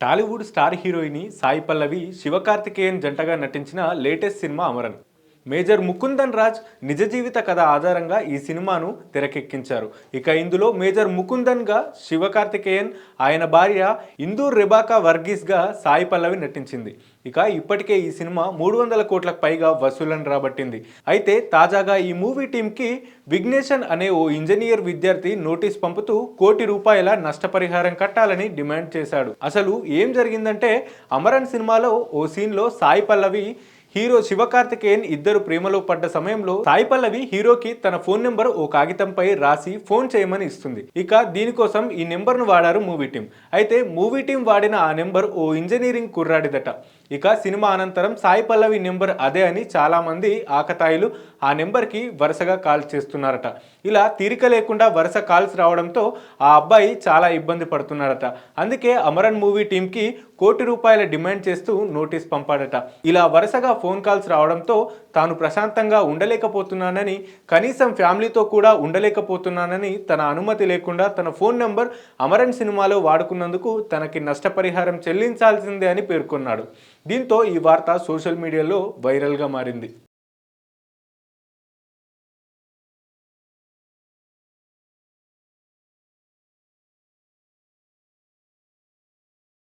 Tollywood star హీరోయిని Sai Pallavi Sivakarthikeyan జంటగా నటించిన latest cinema Amaran. Major Mukundan Raj నిజ జీవిత కథ ఆధారంగా ఈ సినిమాను తెరకెక్కించారు. ఇక ఇందులో మేజర్ ముకుందన్గా శివకార్తికేయన్, ఆయన భార్య ఇందూర్ రెబాకా వర్గీస్గా సాయి పల్లవి నటించింది. ఇక ఇప్పటికే ఈ సినిమా 300 కోట్లకు పైగా వసూళ్లను రాబట్టింది. అయితే తాజాగా ఈ మూవీ టీంకి విఘ్నేషన్ అనే ఓ ఇంజనీర్ విద్యార్థి నోటీస్ పంపుతూ ₹1,00,00,000 నష్టపరిహారం కట్టాలని డిమాండ్ చేశాడు. అసలు ఏం జరిగిందంటే, అమరన్ సినిమాలో ఓ సీన్లో సాయి పల్లవి హీరో శివకార్తికేయన్ ఇద్దరు ప్రేమలో పడ్డ సమయంలో సాయి పల్లవి హీరోకి తన ఫోన్ నెంబర్ ఓ కాగితంపై రాసి ఫోన్ చేయమని ఇస్తుంది. ఇక దీనికోసం ఈ నెంబర్ను వాడారు మూవీ టీం. అయితే మూవీ టీం వాడిన ఆ నెంబర్ ఓ ఇంజనీరింగ్ కుర్రాడిదట. ఇక సినిమా అనంతరం సాయి పల్లవి నెంబర్ అదే అని చాలా మంది ఆకతాయిలు ఆ నెంబర్కి వరుసగా కాల్స్ చేస్తున్నారట. ఇలా తీరిక లేకుండా వరుస కాల్స్ రావడంతో ఆ అబ్బాయి చాలా ఇబ్బంది పడుతున్నాడట. అందుకే అమరన్ మూవీ టీంకి ₹1,00,00,000 డిమాండ్ చేస్తూ నోటీస్ పంపాడట. ఇలా వరుసగా ఫోన్ కాల్స్ రావడంతో తాను ప్రశాంతంగా ఉండలేకపోతున్నానని, కనీసం ఫ్యామిలీతో కూడా ఉండలేకపోతున్నానని, తన అనుమతి లేకుండా తన ఫోన్ నెంబర్ అమరన్ సినిమాలో వాడుకున్నందుకు తనకి నష్టపరిహారం చెల్లించాల్సిందే అని పేర్కొన్నాడు. దీంతో ఈ వార్త సోషల్ మీడియాలో వైరల్గా మారింది.